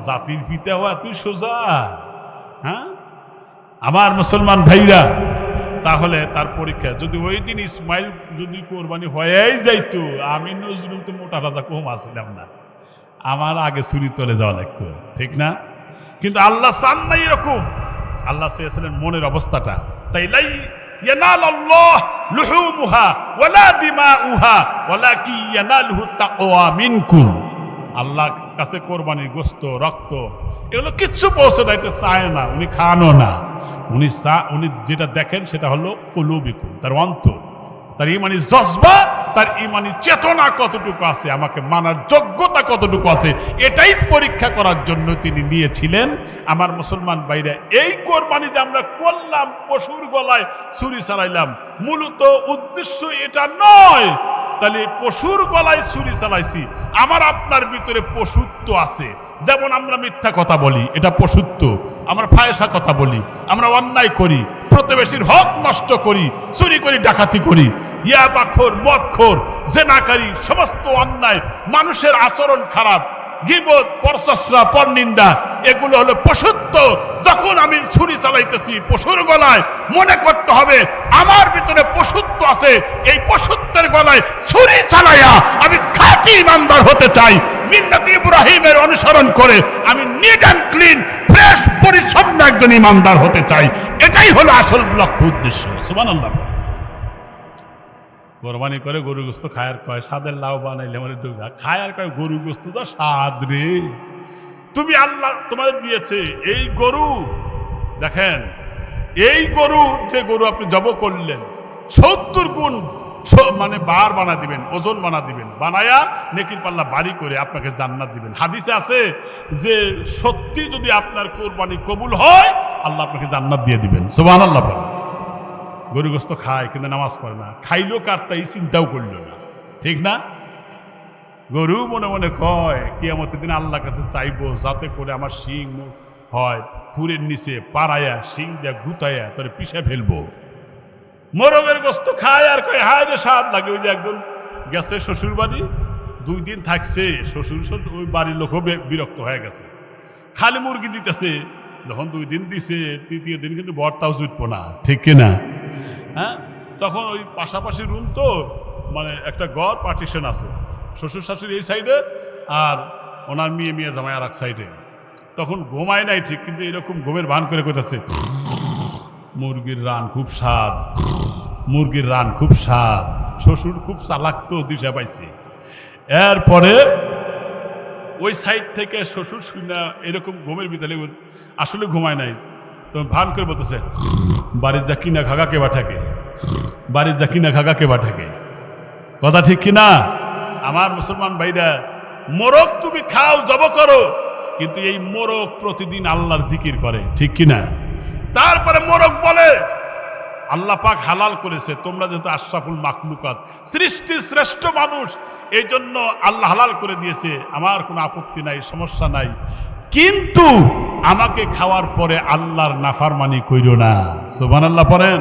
জাতির পিতা হওয়া তুই সোজা? হ্যাঁ আমার মুসলমান ভাইরা, তাহলে তার পরীক্ষা যদি ওই দিন ইসমাইল যদি কোরবানি হয়েই যাইতো, আমি নজরুল তো মোটা রাজা কম আসছিলাম না, আমার আগে ছুরি তলে যাওয়া লাগতো, ঠিক না? কিন্তু আল্লাহ চান না এরকম। আল্লাহ চেয়েছিলেন মনের অবস্থাটা। তাই লাই ইয়ানালাল্লাহ লুহুমুহা ওয়ালা দিমাউহা ওয়ালাকিন ইয়ানালুহু তাকওয়া মিনকুম। আল্লাহর কাছে কোরবানির গোশত, রক্ত এগুলো কিচ্ছু পৌঁছে না, এটা চায় না, উনি খানও না। উনি যেটা দেখেন সেটা হলো কুলুবিকুম, তার অন্তর, তার ইমানি জজবা তার ইমানি চেতনা কতটুকু আছে, আমাকে মানার যোগ্যতা কতটুকু আছে, এটাই পরীক্ষা করার জন্য তিনি নিয়েছিলেন। আমার মুসলমান ভাইরা, এই কোরবানি যে আমরা করলাম, পশুর গলায় ছুরি চালাইলাম, মূলত উদ্দেশ্য এটা নয়। তাহলে পশুর গলায় ছুরি চালাইছি, আমার আপনার ভিতরে পশুত্ব আছে। যেমন আমরা মিথ্যা কথা বলি, এটা পশুত্ব। আমরা ফায়সা কথা বলি, আমরা অন্যায় করি, প্রতিবেশীর হক নষ্ট করি, চুরি করি, ডাকাতি করি, ইয়াবাখোর, মদখোর, জেনাকারী, সমস্ত অন্যায়, মানুষের আচরণ খারাপ, গীবত, পরচর্চা, পরনিন্দা, এগুলো হলো পশুত্ব। যখন আমি ছুরি চালাইতেছি পশুর গলায়, মনে করতে হবে আমার ভিতরে পশুত্ব আছে। এই পশুত্বের গলায় ছুরি চালাইয়া আমি খাঁটি ইমানদার হতে চাই। মিল্লাত ইব্রাহিমের অনুসরণ করে আমি নিট অ্যান্ড ক্লিন, ফ্রেশ, পরিচ্ছন্ন একজন ইমানদার হতে চাই। এটাই হলো আসল লক্ষ্য, উদ্দেশ্য। সুবহানাল্লাহ। কোরবানি করে গরু গোস্ত খায়ার কয়, স্বাদের লাউ বানাইলে মানে ডুবা খায়ার কয়, গরু গোস্ত তো স্বাদ রে। তুমি আল্লাহ তোমার দিয়েছে এই গরু, দেখেন এই গরু, যে গরু আপনি জব করলেন 70 গুণ মানে বার বানা দিবেন, ওজন বানা দিবেন, বানায়া নেকির পাল্লা বাড়ি করে আপনাকে জান্নাত দিবেন। হাদিসে আছে যে সত্যি যদি আপনার কোরবানি কবুল হয়, আল্লাহ আপনাকে জান্নাত দিয়ে দিবেন। সুবহানাল্লাহ। গরু গোস্ত খায় কিন্তু নামাজ পড়ে না, খাইলো কারটা এই চিন্তাও করলো না, ঠিক না? গরু মনে মনে কয় কিয়ামতের দিন আল্লাহর কাছে চাইবো যাতে করে আমার শিং হয় খুরের নিচে পাড়ায়া, শিং দিয়া গুতাইয়া তোরে পিষে ফেলবো। মোরগের গোস্ত খায় আর কয় হায় রে স্বাদ লাগে। ওই যে একজন গেছে শ্বশুর বাড়ি, 2 দিন থাকছে, শ্বশুর ওই বাড়ির লোকও বিরক্ত হয়ে গেছে, খালি মুরগি দিতেছে। যখন 2 দিন দিছে, 3য় দিন কিন্তু বরটাও জুটবো না, ঠিক কিনা? হ্যাঁ, তখন ওই পাশাপাশি রুম তো, মানে একটা ঘর পার্টিশন আছে, শ্বশুর শাশুড়ি এই সাইডে আর ওনার মেয়ে জামাই আর এক সাইডে। তখন ঘুমায় নাই ঠিক, কিন্তু এরকম ঘুমের ভান করে কোথাচ্ছে, মুরগির রান খুব স্বাদ, মুরগির রান খুব স্বাদ। শ্বশুর খুব চালাক তো, দিশা পাইছে। এরপরে ওই সাইড থেকে শ্বশুর শুনে এরকম ঘুমের ভিতরে আসলে ঘুমায় নাই, তো ভান করে বলতেছে, বাড়ির যা কিনা খাগা কে বাঠাকে, বাড়ির যা কিনা খাগা কে বাঠাকে। কথা ঠিক কিনা? আমার মুসলমান ভাইরা, মোরগ তুমি খাও, জব করো, কিন্তু এই মোরগ প্রতিদিন আল্লাহর জিকির করে, ঠিক কিনা? তারপরে মোরগ বলে আল্লাহ পাক হালাল করেছে, তোমরা যেহেতু আশরাফুল মাখলুকাত, সৃষ্টির শ্রেষ্ঠ মানুষ, এই জন্য আল্লাহ হালাল করে দিয়েছে, আমার কোনো আপত্তি নাই, সমস্যা নাই, কিন্তু আমাকে খাওয়ার পরে আল্লাহর নাফরমানি কইরো না। সুবহানাল্লাহ পড়েন।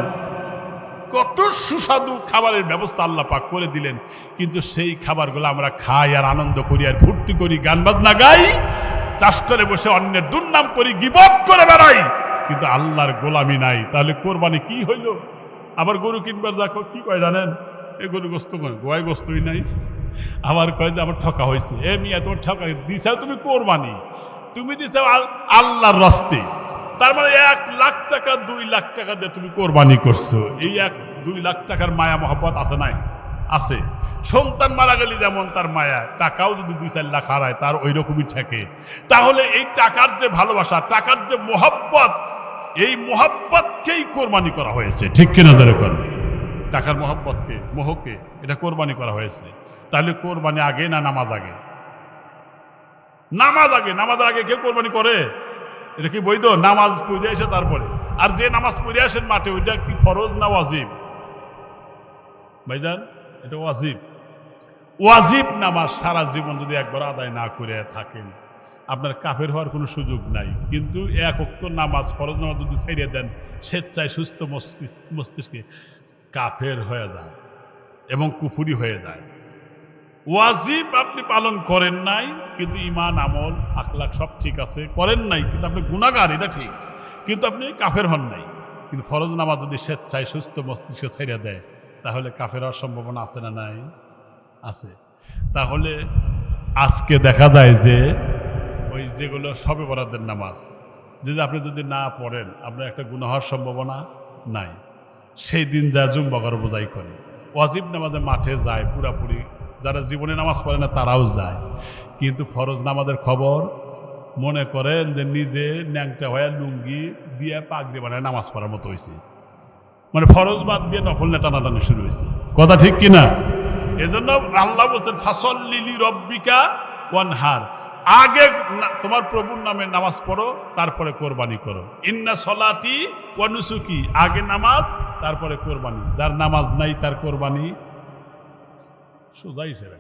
কত সুস্বাদু খাবারের ব্যবস্থা আল্লাহ পাক করে দিলেন, কিন্তু সেই খাবারগুলো আমরা খাই আর আনন্দ করি আর ফুর্তি করি, গান বাজনা গাই, চাষটারে বসে অন্যের দুর্নাম করি, গীবত করে বেড়াই, কিন্তু আল্লাহর গোলামি নাই। তাহলে কোরবানি কি হইল? আবার গরু কিনবার দেখো কি কয় জানেন, এই গরু গোস্ত গোয়াই গোস্তই নাই, আবার কয় যে আমার ঠকা হয়েছে। এ মিয়া, তোমার ঠকা দিছাও তুমি কোরবানি, তুমি দিছাও আল্লাহর রাস্তে, তার মানে 1 লাখ টাকা 2 লাখ টাকা দিয়ে তুমি কোরবানি করছো। এই 1-2 লাখ টাকার মায়া মহব্বত আছে নাই? আছে। সন্তান মারা গেলে যেমন তার মায়া, টাকাও যদি 2-4 লাখ হারায় তার ওই রকমই থাকে। তাহলে এই টাকার যে ভালোবাসা, টাকার যে মহব্বত, এই মহব্বতকেই কোরবানি করা হয়েছে, ঠিক কিনা? যেরকম টাকার মহব্বতকে, মোহকে, এটা কোরবানি করা হয়েছে। তাহলে কোরবানি আগে না নামাজ আগে? নামাজ আগে। নামাজের আগে কেউ কোরবানি করে? এটা কি বৈধ? নামাজ পড়ে আসে তারপরে। আর যে নামাজ পড়ে আসেন মাঠে, ওইটা কি ফরজ না ওয়াজিব? ভাইজান, এটা ওয়াজিব। ওয়াজিব নামাজ সারা জীবন যদি একবার আদায় না করে থাকেন, আপনার কাফের হওয়ার কোনো সুযোগ নাই। কিন্তু 1 ওয়াক্ত নামাজ, ফরজ নামাজ যদি ছাইড়ে দেন, স্বেচ্ছায় সুস্থ মস্তিষ্কে কাফের হয়ে যায় এবং কুফুরি হয়ে যায়। ওয়াজিব আপনি পালন করেন নাই, কিন্তু ইমান, আমল, আখলাক সব ঠিক আছে, করেন নাই, কিন্তু আপনি গুনাহগার, এটা ঠিক, কিন্তু আপনি কাফের হন নাই। কিন্তু ফরজ নামাজ যদি স্বেচ্ছায় সুস্থ মস্তিষ্কে ছাইড়ে দেয়, তাহলে কাফের হওয়ার সম্ভাবনা আছে না নাই? আছে। তাহলে আজকে দেখা যায় যে ওই যেগুলো শবে বরাতের নামাজ, যে আপনি যদি না পড়েন আপনার একটা গুনাহ হওয়ার সম্ভাবনা নাই, সেই দিন যা জুম্বাগর বোঝাই করে। ওয়াজিব নামাজে মাঠে যায় পুরাপুরি, যারা জীবনে নামাজ পড়ে না তারাও যায়, কিন্তু ফরজ নামাজের খবর মনে করেন যে নিজে ন্যাংটা হয়ে লুঙ্গি দিয়ে পাগড়ি বানায় নামাজ পড়ার মতো হয়েছে। মানে ফরজ বাদ দিয়ে নফল টানাটানি শুরু হয়েছে। কথা ঠিক কিনা? এজন্য আল্লাহ বলছেন ফাসল্লি লিরাব্বিকা ওয়ানহার, আগে তোমার প্রভুর নামে নামাজ পড়ো, তারপরে কোরবানি করো। ইন্না সলাতি ওয়া নুসুকি, আগে নামাজ তারপরে কোরবানি। যার নামাজ নাই তার কোরবানি সোজা হিসেবে,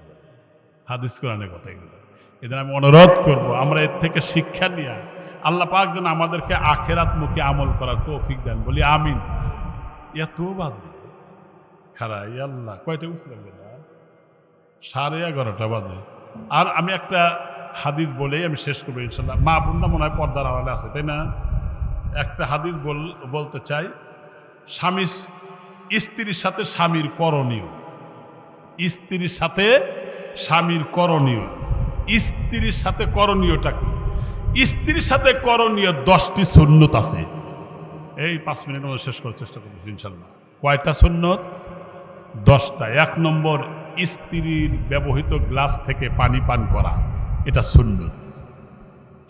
হাদিস কোরআনের কথা এগুলো। এদের আমি অনুরোধ করব আমরা এর থেকে শিক্ষা নিয়ে আল্লাহ পাক যেন আমাদেরকে আখেরাত মুখে আমল করার তৌফিক দেন, বলি আমিন। এত বাদ খারাই আল্লাহ, কয়টা বুঝতে 11:30 বাজে। আর আমি একটা হাদিস বলেই আমি শেষ করবো ইনশাল্লাহ। মা বোনরা মনে হয় পর্দার আড়ালে আছে, তাই না? একটা হাদিস বলতে চাই, স্ত্রীর সাথে স্বামীর করণীয়, স্ত্রীর সাথে স্বামীর করণীয়। স্ত্রীর সাথে করণীয়টা কি? স্ত্রীর সাথে করণীয় 10টি সুন্নত আছে। এই 5 মিনিট মধ্যে শেষ করার চেষ্টা করছি ইনশাল্লাহ। কয়টা সুন্নত? 10টা। 1 নম্বর, স্ত্রীর ব্যবহৃত গ্লাস থেকে পানি পান করা, এটা সুন্নত।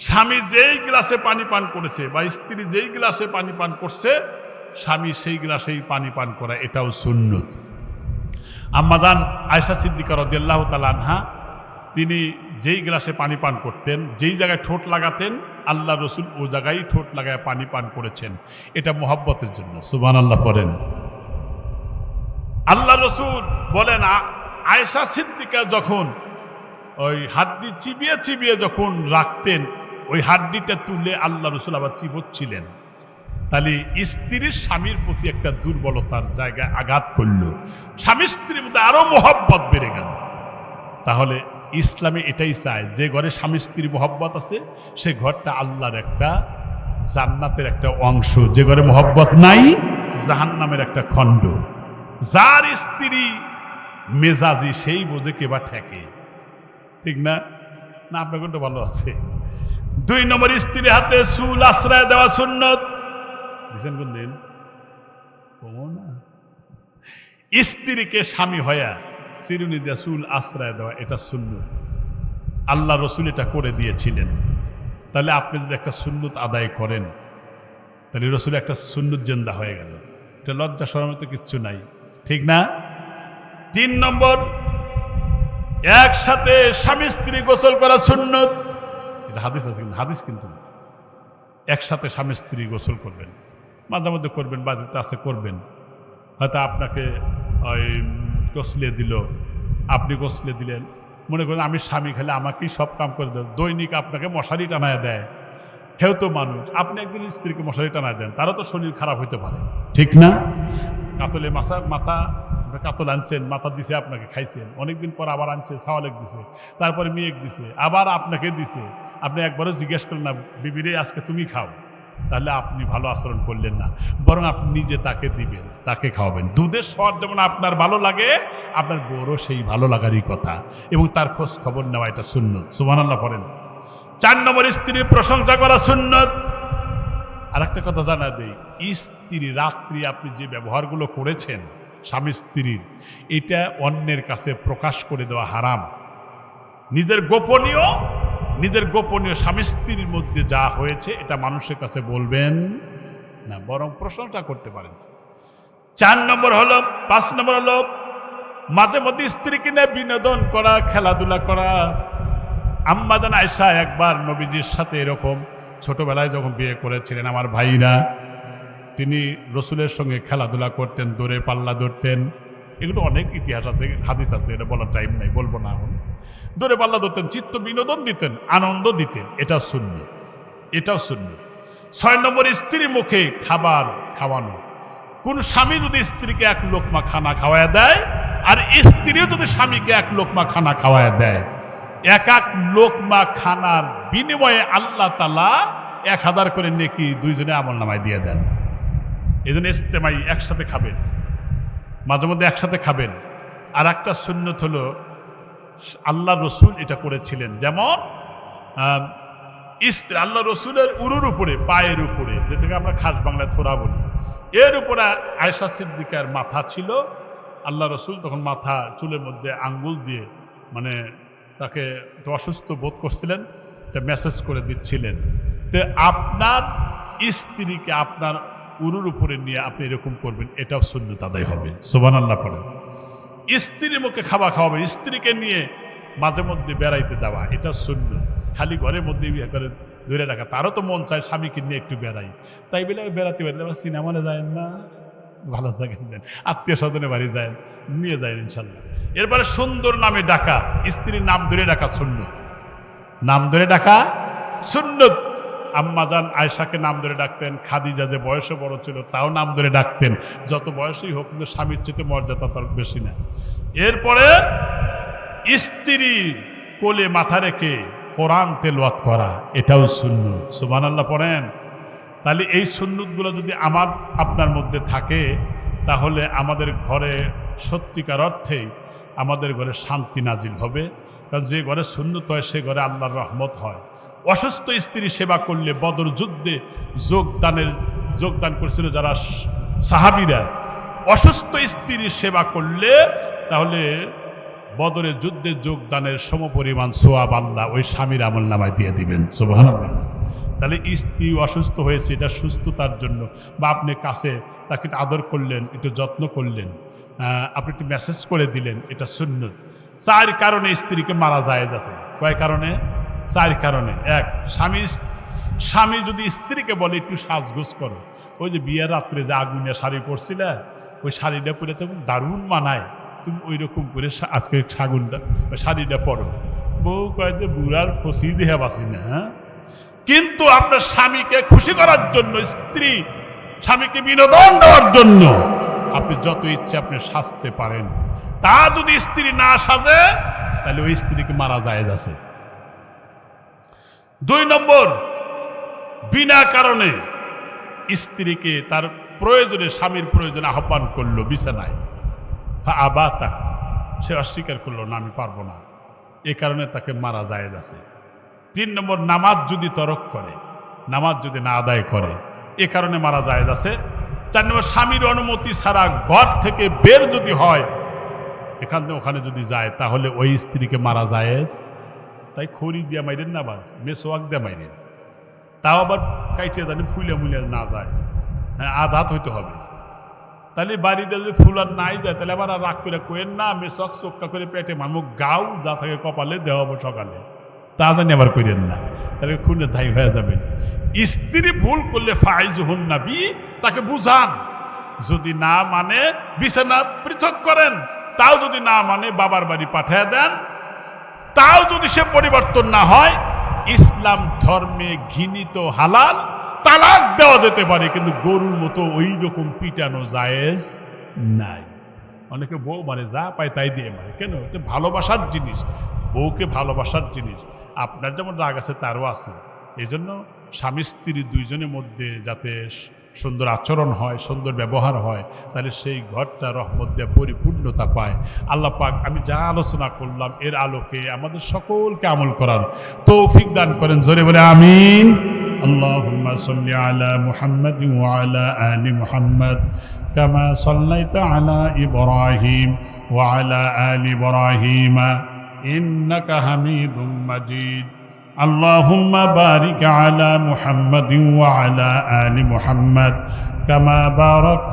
স্বামী যেই গ্লাসে পানি পান করেছে বা স্ত্রী যেই গ্লাসে পানি পান করছে, স্বামী সেই গ্লাসেই পানি পান করা, এটাও সুন্নত। আম্মাজান আয়েশা সিদ্দিকা রাদিয়াল্লাহু তাআলা আনহা, তিনি যেই গ্লাসে পানি পান করতেন, যেই জায়গায় ঠোঁট লাগাতেন, আল্লাহ রসুল ও জায়গায় ঠোঁট লাগায় পানি পান করেছেন। এটা মুহাব্বতের জন্য। সুবহানাল্লাহ পড়েন। আল্লাহ রসুল বলেন, আয়েশা সিদ্দিকা যখন ওই হাড্ডি চিবিয়ে চিবিয়ে যখন রাখতেন, ওই হাড্ডিটা তুলে আল্লাহ রসুল আবার চিবোচ্ছিলেন। তাহলে স্ত্রীর স্বামীর প্রতি একটা দুর্বলতার জায়গায় আঘাত করল, স্বামী স্ত্রীর মধ্যে আরো মোহাব্বত বেড়ে গেল। তাহলে ইসলামে এটাই চায়, যে ঘরে স্বামী স্ত্রী মোহাব্বত আছে সে ঘরটা আল্লাহর একটা জান্নাতের একটা অংশ। যে ঘরে মোহাব্বত নাই, জাহান্নামের একটা খণ্ড। যার স্ত্রী মেজাজি সেই বোঝে কেবা ঠেকে, ঠিক না? না আপনার কোনটা ভালো আছে? 2 নম্বর, স্ত্রীর হাতে চুল আশ্রয় দেওয়া সুন্নত। দিচ্ছেন কোন দিন? স্ত্রীকে স্বামী হয়া চিরুনি দিয়া চুল আশ্রয় দেওয়া, এটা সুন্নত। আল্লাহ রসুল এটা করে দিয়েছিলেন। তাহলে আপনি যদি একটা সুন্নত আদায় করেন, তাহলে রসুল একটা সুন্নত জেন্দা হয়ে গেল। এটা লজ্জা শরমের তো কিচ্ছু নাই, ঠিক না? 3 নম্বর, একসাথে স্বামী স্ত্রী গোসল করা সুন্নত। এটা হাদিস আছে, হাদিস কিন্তু একসাথে স্বামী স্ত্রী গোসল করবেন, মাঝে মধ্যে করবেন, বাড়িতে আছে করবেন। হয়তো আপনাকে ওই গোসলে দিল, আপনি গোসলে দিলেন, মনে করেন আমি স্বামী, খেলে আমাকেই সব কাম করে দেন। দৈনিক আপনাকে মশারি টানায় দেয়, হেও তো মানুষ। আপনি একদিন স্ত্রীকে মশারি টানায় দেন, তারও তো শরীর খারাপ হইতে পারে, ঠিক না? কাতলে মাথা কাতল আনছেন, মাথা দিছে আপনাকে, খাইছেন, অনেকদিন পর আবার আনছে, সাওয়ালেক দিছে, তারপরে মেয়েক দিছে, আবার আপনাকে দিছে। আপনি একবারও জিজ্ঞেস করলেন না, বিবিরে আজকে তুমি খাও, তাহলে আপনি ভালো আচরণ করলেন না। বরং আপনি নিজে তাকে দিবেন, তাকে খাওয়াবেন। দুধের স্বাদ যেমন আপনার ভালো লাগে, আপনার বড় সেই ভালো লাগারই কথা, এবং তার খোঁজ খবর নেওয়া, এটা সুন্নত। সুবহানাল্লাহ পড়েন। 4 নম্বর, স্ত্রীর প্রশংসা করা সুন্নত। আর একটা কথা জানা দেই, স্ত্রী রাত্রি আপনি যে ব্যবহারগুলো করেছেন স্বামী স্ত্রীর, এটা অন্যের কাছে প্রকাশ করে দেওয়া হারাম। নিজের গোপনীয় স্বামী স্ত্রীর মধ্যে যা হয়েছে এটা মানুষের কাছে বলবেন না, বরং প্রশংসা করতে পারেন। 5 নম্বর হলো মাঝে মধ্যে স্ত্রীকে নিয়ে বিনোদন করা, খেলাধুলা করা। আম্মাজান আয়েশা একবার নবীজির সাথে এরকম ছোটবেলায় যখন বিয়ে করেছিলেন, আমার ভাইরা, তিনি রসুলের সঙ্গে খেলাধুলা করতেন, দৌড়ে পাল্লা ধরতেন। এগুলো অনেক ইতিহাস আছে, হাদিস আছে, এটা বলার টাইম নাই, বলবো না এখন। দৌড়ে পাল্লা ধরতেন, চিত্ত বিনোদন দিতেন, আনন্দ দিতেন, এটাও সুন্নত। 6 নম্বর, স্ত্রী মুখে খাবার খাওয়ানো। কোন স্বামী যদি স্ত্রীকে 1 লোকমা খানা খাওয়ায় দেয়, আর স্ত্রীও যদি স্বামীকে 1 লোকমা খানা খাওয়ায় দেয়, 1 লোকমা খানার বিনিময়ে আল্লাহ তাআলা 1000 করে নেকি দুইজনে আমল নামায় দিয়ে দেন। এই জন্য ইস্তেমাই একসাথে খাবেন, মাঝে মধ্যে একসাথে খাবেন। আর একটা সুন্নত হলো, আল্লাহ রসুল এটা করেছিলেন, যেমন আল্লাহ রসুলের উরুর উপরে, পায়ের উপরে, যেটাকে আমরা খাস বাংলায় থোড়া বলি, এর উপরে আয়েশা সিদ্দিকার মাথা ছিল। আল্লাহ রসুল তখন মাথা চুলের মধ্যে আঙ্গুল দিয়ে, মানে তাকে একটু অসুস্থ বোধ করছিলেন, তা মেসেজ করে দিচ্ছিলেন। তো আপনার স্ত্রীকে আপনার উরুর উপরে নিয়ে আপনি এরকম করবেন, এটাও সুন্নত আদায় হবে। সুবহানাল্লাহ পড়েন। স্ত্রীর মুখে খাবার খাওয়াবেন, স্ত্রীকে নিয়ে মাঝে মধ্যে বেড়াইতে যাওয়া, এটা সুন্নাত। খালি ঘরের মধ্যে একবারে ধরে রাখা, তারও তো মন চায় স্বামীকে নিয়ে একটু বেড়াই, তাই বলে বেড়াতে পারলে আবার সিনেমানে যায় না, ভালো জায়গায় দেন, আত্মীয় স্বজনের বাড়ি যায়, নিয়ে যায় ইনশাল্লাহ। এরপরে সুন্দর নামে ডাকা, স্ত্রীর নাম ধরে ডাকা সুন্নত, নাম ধরে ডাকা সুন্নত। আম্মাজান আয়েশাকে নাম ধরে ডাকতেন, খাদিজা যে বয়সে বড় ছিল তাও নাম ধরে ডাকতেন, যত বয়সই হোক, কিন্তু স্বামীর চেয়ে মর্যাদা তার বেশি না। এরপরে স্ত্রী কোলে মাথা রেখে কোরআন তেলাওয়াত করা, এটাও সুন্নত। সুবহানাল্লাহ পড়েন। তাহলে এই সুন্নতগুলো যদি আপনার মধ্যে থাকে, তাহলে আমাদের ঘরে সত্যিকার অর্থেই আমাদের ঘরে শান্তি নাজিল হবে। কারণ যে ঘরে সুন্নত হয় সে ঘরে আল্লাহর রহমত হয়। অসুস্থ স্ত্রী সেবা করলে, বদর যুদ্ধে যোগদান করেছিল যারা সাহাবীরা, অসুস্থ স্ত্রীর সেবা করলে তাহলে বদরের যুদ্ধে যোগদানের সমপরিমাণ সোয়াব আল্লাহ ওই স্বামীর আমলনামায় দিয়ে দিবেন। সুবহানাল্লাহ। তাহলে স্ত্রী অসুস্থ হয়েছে, এটা সুস্থতার জন্য, বা আপনি কাছে তাকে আদর করলেন, একটু যত্ন করলেন, আপনি একটু মেসেজ করে দিলেন, এটা সুন্নত। 4 কারণে স্ত্রীকে মারা জায়েজ আছে। কয় কারণে? 4 কারণে। 1, স্বামী যদি স্ত্রীকে বলে একটু সাজগোজ করো, ওই যে বিয়ের রাত্রে যে আগুনে শাড়ি পরছিলে, ওই শাড়িটা পরে তো দারুণ মানায়, তুমি ওই রকম করে আজকে শাড়িটা পরো। বউ কয় যে বুড়ার ফসি দেহা বাসি না। কিন্তু আপনার স্বামীকে খুশি করার জন্য, স্বামীকে বিনোদন দেওয়ার জন্য আপনি যত ইচ্ছে আপনি সাজতে পারেন। তা যদি স্ত্রী না সাজে তাহলে ওই স্ত্রীকে মারা জায়েজ আছে। 2 নম্বর, বিনা কারণে স্ত্রীকে তার প্রয়োজনে, স্বামীর প্রয়োজনে আহ্বান করলো বিছানায়, আবাতা, সে অস্বীকার করলো, না আমি পারবো না, এ কারণে তাকে মারা জায়েজ আছে। 3 নম্বর, নামাজ যদি তরক করে, নামাজ যদি না আদায় করে, এ কারণে মারা জায়েজ আছে। 4 নম্বর, স্বামীর অনুমতি ছাড়া ঘর থেকে বের যদি হয়, এখানে ওখানে যদি যায়, তাহলে ওই স্ত্রীকে মারা জায়েজ। তাই খড়ি দিয়ে মাইরেন না, বাজ মেসোয়াক দিয়ে মাইরেন, তাও আবার কাইটে জানি ফুলে মুলে না যায়, হ্যাঁ আধাত হইতে হবে। তাহলে বাড়িতে যদি ফুল আর নাই যায়, তাহলে আবার রাগ করে কোয়েন না, মেসোয়াক চোক্কা করে পেটে মামুক গাও, যা থাকে কপালে দেওয়া হবে সকালে, তা জানি আবার করেন না, তাহলে খুলে ধাই হয়ে যাবেন। স্ত্রী ভুল করলে ফাইজ হুন নাবি, তাকে বুঝান, যদি না মানে বিছানা পৃথক করেন, তাও যদি না মানে বাবার বাড়ি পাঠিয়ে দেন, তাও যদি সে পরিবর্তন না হয়, ইসলাম ধর্মে ঘৃণিত হালাল তালাক দেওয়া যেতে পারে, কিন্তু গরুর মতো ওই রকম পিটানো জায়েজ নাই। অনেকে বউ মানে যা পায় তাই দিয়ে মারে, কেন? এটা ভালোবাসার জিনিস, বউকে ভালোবাসার জিনিস। আপনার যেমন রাগ আছে তারও আছে, এই জন্য স্বামী স্ত্রী দুইজনের মধ্যে যাতে সুন্দর আচরণ হয়, সুন্দর ব্যবহার হয়, তাহলে সেই ঘরটা রহমত দিয়ে পরিপূর্ণতা পায়। আল্লাহ পাক আমি যা আলোচনা করলাম এর আলোকে আমাদের সকলকে আমল করার তৌফিক দান করেন, জোরে বলে আমিন। আল্লাহুম্মা সাল্লি আলা মুহাম্মাদিন ওয়া আলা আলি মুহাম্মাদ কামা সাল্লাইতা আলা ইব্রাহিম ওয়া আলা আলি ইব্রাহিম ইন্নাকা হামিদুম মাজিদ। اللهم بارك على محمد وعلى آل محمد كما باركت